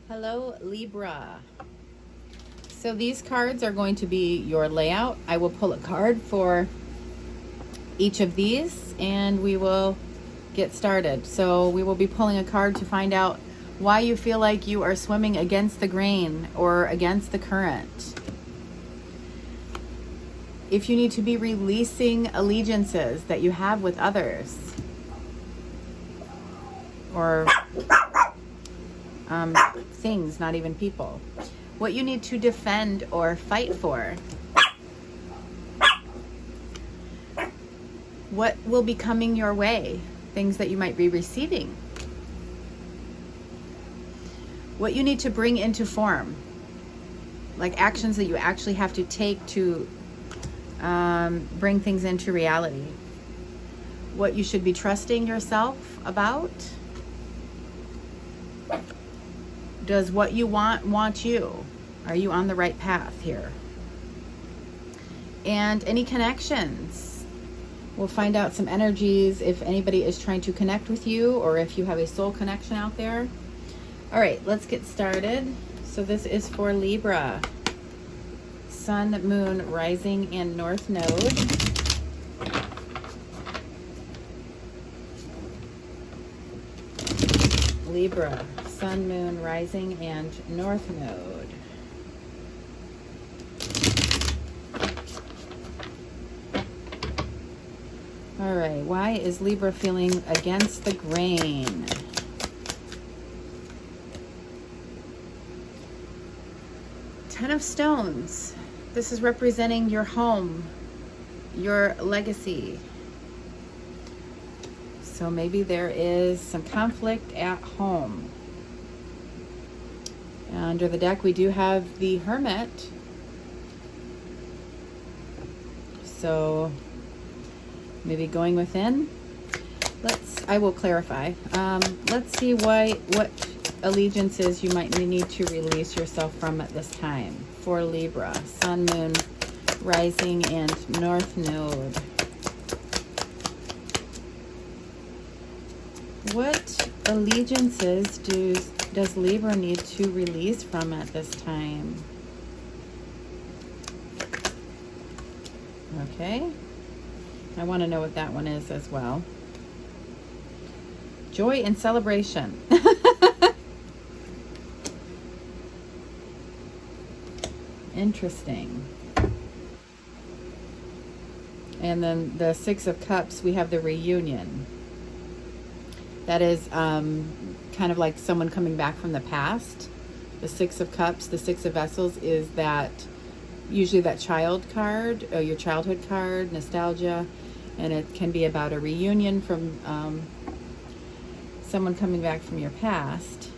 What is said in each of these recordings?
Hello, Libra. So these cards are going to be your layout. I will pull a card for each of these and we will get started. So we will be pulling a card to find out why you feel like you are swimming against the grain or against the current. If you need to be releasing allegiances that you have with others, or things, not even people. What you need to defend or fight for. What will be coming your way? Things that you might be receiving. What you need to bring into form. Like actions that you actually have to take to bring things into reality. What you should be trusting yourself about. Does what you want you? Are you on the right path here? And any connections. We'll find out some energies if anybody is trying to connect with you or if you have a soul connection out there. All right, let's get started. So this is for Libra. Sun, Moon, Rising, and North Node. Libra. Sun, Moon, Rising, and North Node. All right, why is Libra feeling against the grain? Ten of Stones. This is representing your home, your legacy. So maybe there is some conflict at home. Under the deck, we do have the Hermit. So maybe going within. I will clarify. Let's see what allegiances you might need to release yourself from at this time. For Libra, Sun, Moon, Rising, and North Node. What allegiances does Libra need to release from at this time? Okay. I want to know what that one is as well. Joy and celebration. Interesting. And then the Six of Cups, we have the reunion. That is kind of like someone coming back from the past. The Six of Cups, the Six of Vessels is that usually that child card, or your childhood card, nostalgia, and it can be about a reunion from someone coming back from your past.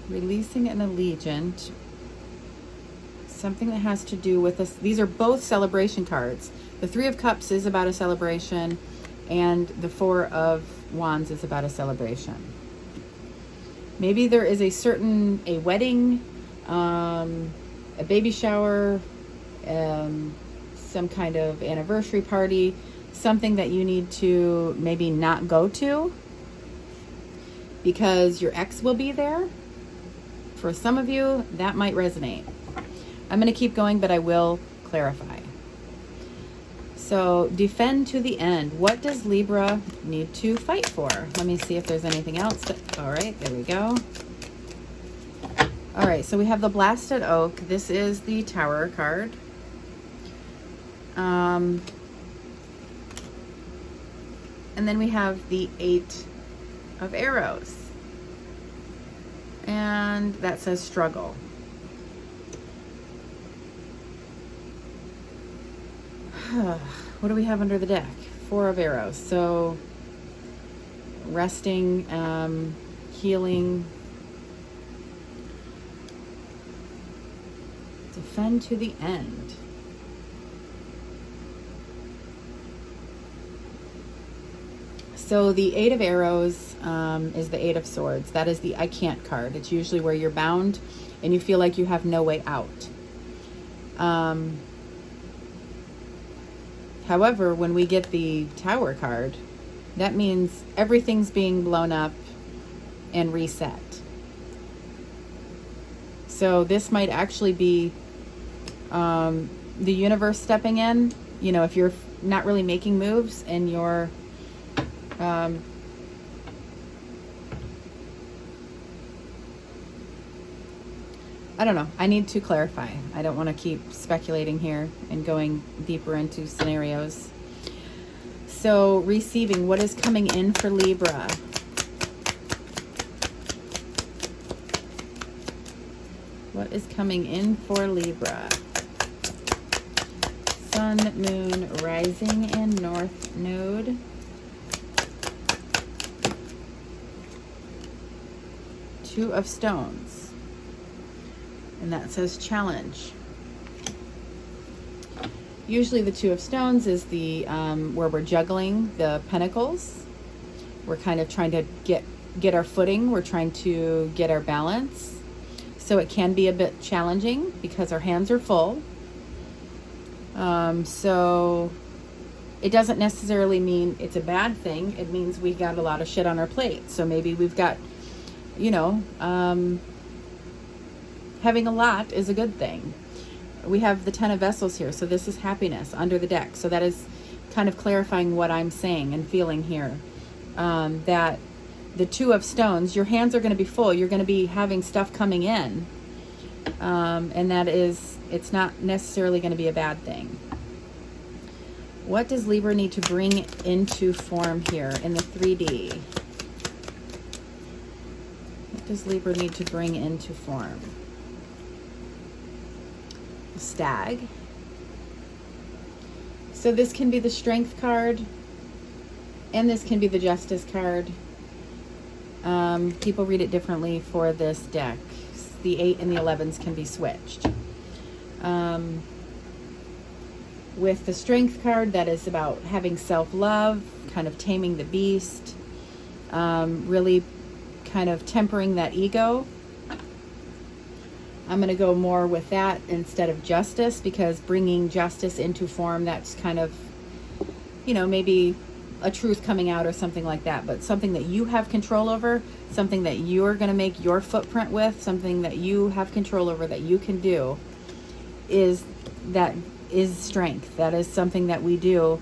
Releasing an allegiance. Something that has to do with this. These are both celebration cards. The Three of Cups is about a celebration, and the Four of Wands is about a celebration. Maybe there is a wedding, a baby shower, some kind of anniversary party, something that you need to maybe not go to because your ex will be there. For some of you, that might resonate. I'm going to keep going, but I will clarify. So, defend to the end. What does Libra need to fight for? Let me see if there's anything else. All right, there we go. All right, so we have the Blasted Oak. This is the Tower card. And then we have the Eight of Arrows. And that says struggle. What do we have under the deck? Four of Arrows. So resting, healing, defend to the end. So the Eight of Arrows is the Eight of Swords. That is the I can't card. It's usually where you're bound and you feel like you have no way out. However, when we get the Tower card, that means everything's being blown up and reset. So this might actually be the universe stepping in. You know, if you're not really making moves and you're I don't know. I need to clarify. I don't want to keep speculating here and going deeper into scenarios. So, receiving, what is coming in for Libra? What is coming in for Libra? Sun, Moon, Rising, and North Node. Two of Stones. And that says challenge. Usually the Two of Stones is the where we're juggling the pentacles. We're kind of trying to get our footing. We're trying to get our balance. So it can be a bit challenging because our hands are full. So it doesn't necessarily mean it's a bad thing. It means we got a lot of shit on our plate. So maybe we've got, you know, having a lot is a good thing. We have the Ten of Vessels here, so this is happiness under the deck. So that is kind of clarifying what I'm saying and feeling here. That the Two of Stones, your hands are going to be full. You're going to be having stuff coming in. And that is, it's not necessarily going to be a bad thing. What does Libra need to bring into form here in the 3D? What does Libra need to bring into form? Stag. So this can be the Strength card, and this can be the Justice card. People read it differently for this deck. The 8 and the 11s can be switched. With the Strength card, that is about having self-love, kind of taming the beast, really kind of tempering that ego. I'm going to go more with that instead of justice, because bringing justice into form, that's kind of, you know, maybe a truth coming out or something like that, but something that you have control over, something that you're going to make your footprint with, something that you have control over that you can do, is strength. That is something that we do,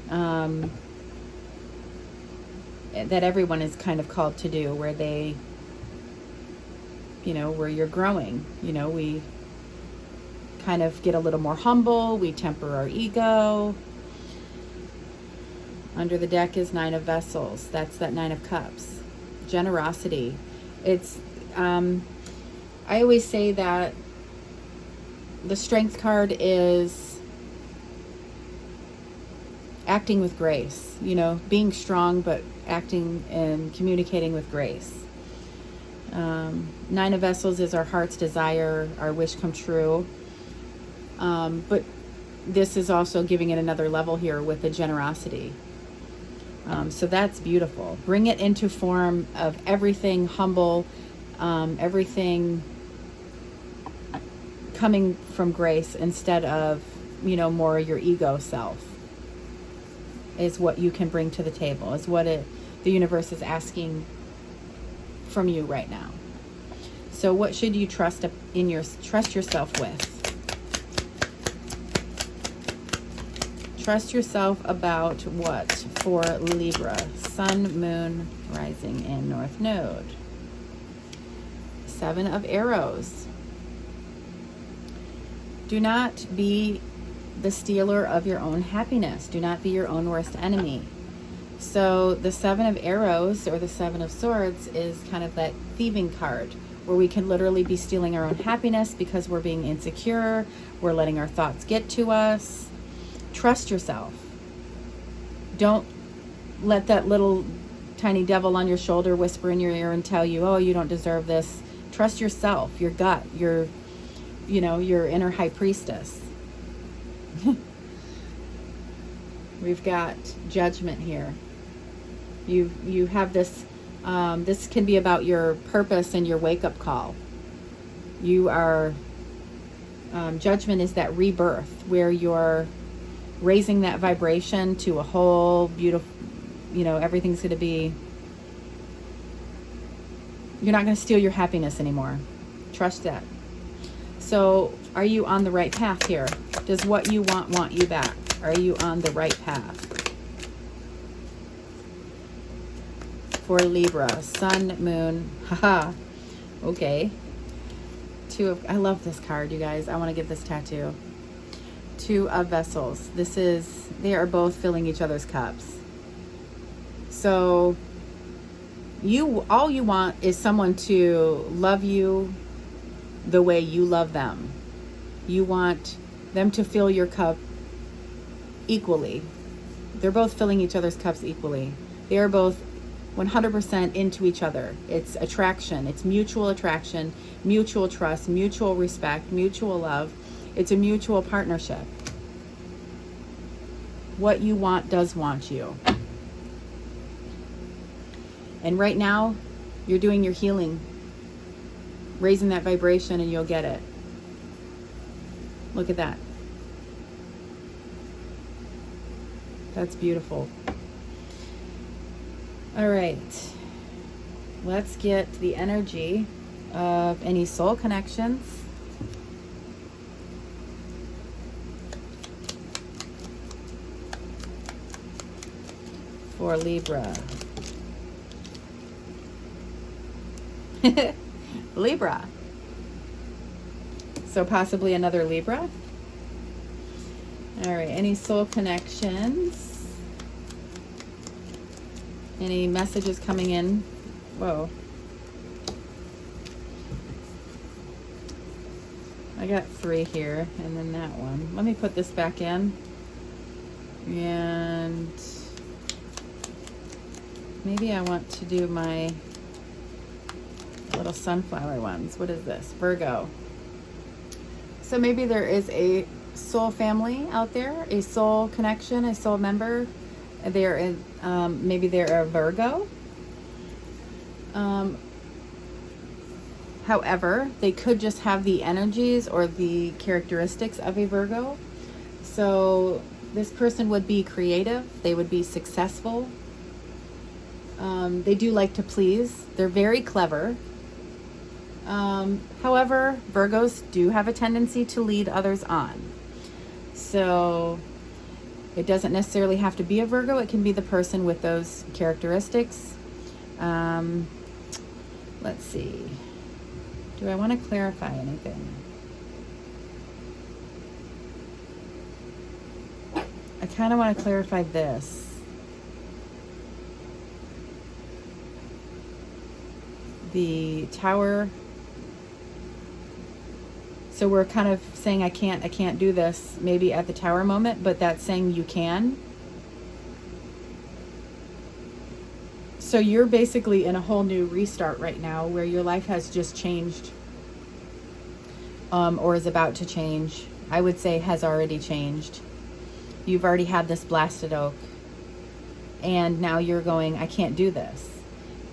that everyone is kind of called to do, where they, you know, where you're growing. You know, we kind of get a little more humble, we temper our ego. Under the deck is Nine of Vessels. That's that Nine of Cups. Generosity. It's, I always say that the Strength card is acting with grace, you know, being strong, but acting and communicating with grace. Nine of Vessels is our heart's desire, our wish come true. But this is also giving it another level here with the generosity. So that's beautiful. Bring it into form of everything humble, everything coming from grace instead of, you know, more your ego self, is what you can bring to the table, is what the universe is asking from you right now. So what should you trust yourself with? Trust yourself about what for Libra? Sun, Moon, Rising, and North Node. Seven of Arrows. Do not be the stealer of your own happiness. Do not be your own worst enemy. So the Seven of Arrows, or the Seven of Swords, is kind of that thieving card, where we can literally be stealing our own happiness because we're being insecure, we're letting our thoughts get to us. Trust yourself. Don't let that little tiny devil on your shoulder whisper in your ear and tell you, oh, you don't deserve this. Trust yourself, your gut, your inner high priestess. We've got Judgment here. You have this, this can be about your purpose and your wake-up call. You are, Judgment is that rebirth, where you're raising that vibration to a whole beautiful, everything's going to be, you're not going to steal your happiness anymore. Trust that. So are you on the right path here? Does what you want you back? Are you on the right path? For Libra, sun, moon, haha, okay. I love this card, you guys. I want to get this tattoo. 2 of Vessels. They are both filling each other's cups. So all you want is someone to love you the way you love them. You want them to fill your cup equally. They're both filling each other's cups equally. They are both 100% into each other. It's attraction. It's mutual attraction, mutual trust, mutual respect, mutual love. It's a mutual partnership. What you want does want you. And right now, you're doing your healing, raising that vibration, and you'll get it. Look at that. That's beautiful. All right. Let's get the energy of any soul connections. For Libra. Libra. So possibly another Libra. All right. Any soul connections? Any messages coming in? Whoa. I got 3 here, and then that one. Let me put this back in. And maybe I want to do my little sunflower ones. What is this? Virgo. So maybe there is a soul family out there, a soul connection, a soul member. Maybe they're a Virgo. However, they could just have the energies or the characteristics of a Virgo. So this person would be creative. They would be successful. They do like to please. They're very clever. However, Virgos do have a tendency to lead others on. So it doesn't necessarily have to be a Virgo. It can be the person with those characteristics. Let's see. Do I want to clarify anything? I kind of want to clarify this. The Tower. So we're kind of saying I can't do this maybe at the Tower moment, but that's saying you can. So you're basically in a whole new restart right now where your life has just changed, or is about to change. I would say has already changed. You've already had this blasted oak, and now you're going, I can't do this.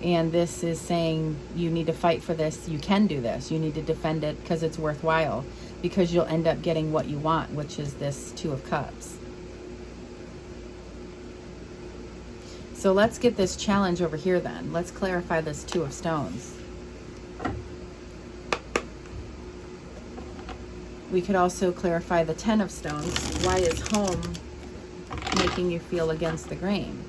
And this is saying you need to fight for this. You can do this. You need to defend it because it's worthwhile, because you'll end up getting what you want, which is this 2 of Cups. So let's get this challenge over here then. Let's clarify this 2 of Stones. We could also clarify the 10 of Stones. Why is home making you feel against the grain?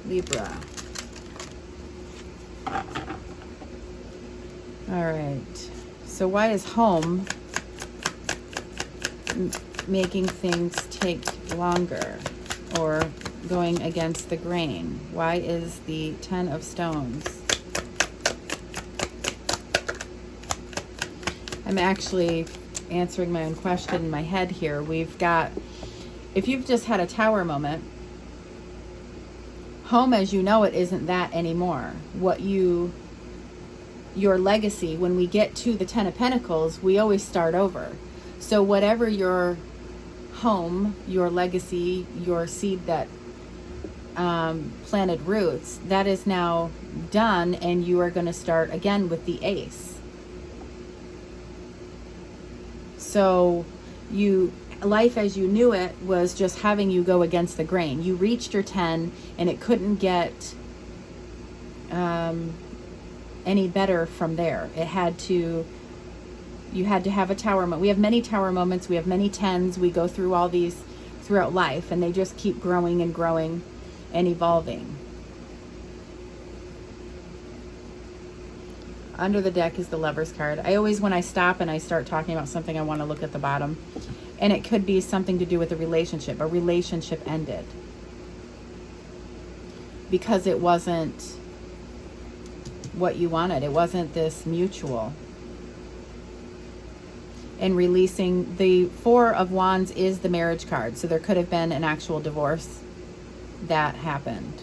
Libra. All right. So why is home making things take longer or going against the grain? Why is the 10 of Stones? I'm actually answering my own question in my head here. We've got, if you've just had a Tower moment, home as you know it isn't that anymore. Your legacy, when we get to the 10 of Pentacles, we always start over. So whatever your home, your legacy, your seed that planted roots. That is now done, and you are going to start again with the Ace. So life as you knew it was just having you go against the grain. You reached your 10 and it couldn't get any better from there. You had to have a tower moment. We have many tower moments. We have many 10s. We go through all these throughout life, and they just keep growing and growing and evolving. Under the deck is the Lover's card. I always, when I stop and I start talking about something, I want to look at the bottom. And it could be something to do with a relationship. A relationship ended because it wasn't what you wanted. It wasn't this mutual. And releasing the Four of Wands is the marriage card. So there could have been an actual divorce that happened.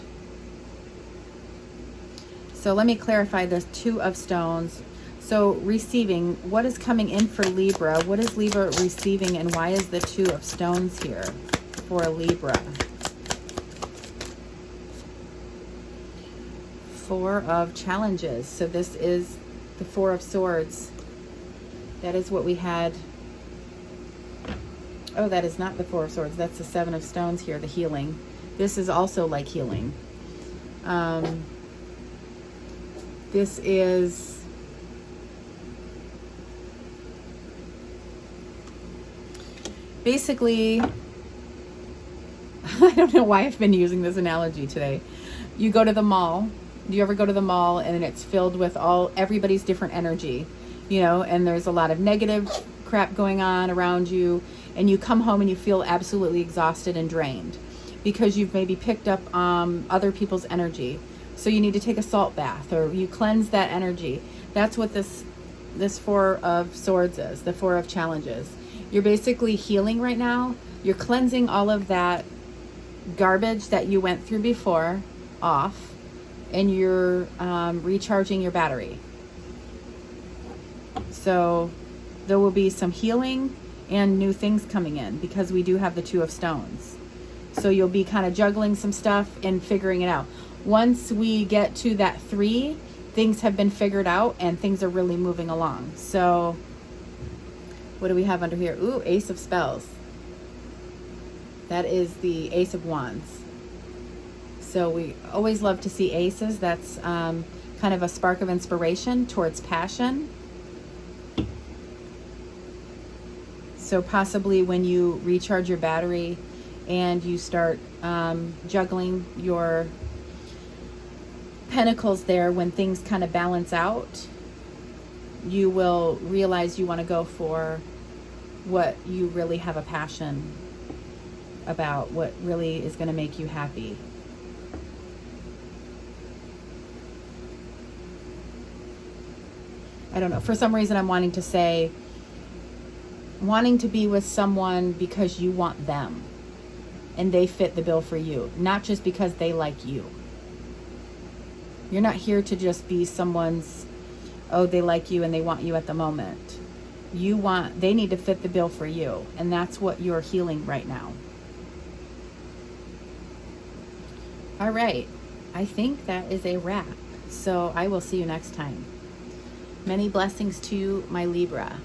So let me clarify this. Two of Stones. So receiving, what is coming in for Libra? What is Libra receiving, and why is the Two of Stones here for Libra? Four of Challenges. So this is the Four of Swords. That is what we had. Oh, that is not the Four of Swords. That's the Seven of Stones here, the healing. This is also like healing. This is basically, I don't know why I've been using this analogy today. You go to the mall. Do you ever go to the mall and it's filled with everybody's different energy, and there's a lot of negative crap going on around you, and you come home and you feel absolutely exhausted and drained because you've maybe picked up other people's energy. So you need to take a salt bath, or you cleanse that energy. That's what this Four of Swords is, the Four of Challenges. You're basically healing right now. You're cleansing all of that garbage that you went through before off, and you're recharging your battery. So there will be some healing and new things coming in because we do have the Two of Stones. So you'll be kind of juggling some stuff and figuring it out. Once we get to that 3, things have been figured out and things are really moving along. So what do we have under here? Ooh, Ace of Spells. That is the Ace of Wands. So we always love to see aces. That's kind of a spark of inspiration towards passion. So possibly when you recharge your battery and you start juggling your pentacles there, when things kind of balance out, you will realize you want to go for what you really have a passion about, what really is going to make you happy. I don't know. For some reason, I'm wanting to be with someone because you want them and they fit the bill for you, not just because they like you. You're not here to just be someone's, they like you and they want you at the moment. They need to fit the bill for you. And that's what you're healing right now. All right. I think that is a wrap. So I will see you next time. Many blessings to my Libra.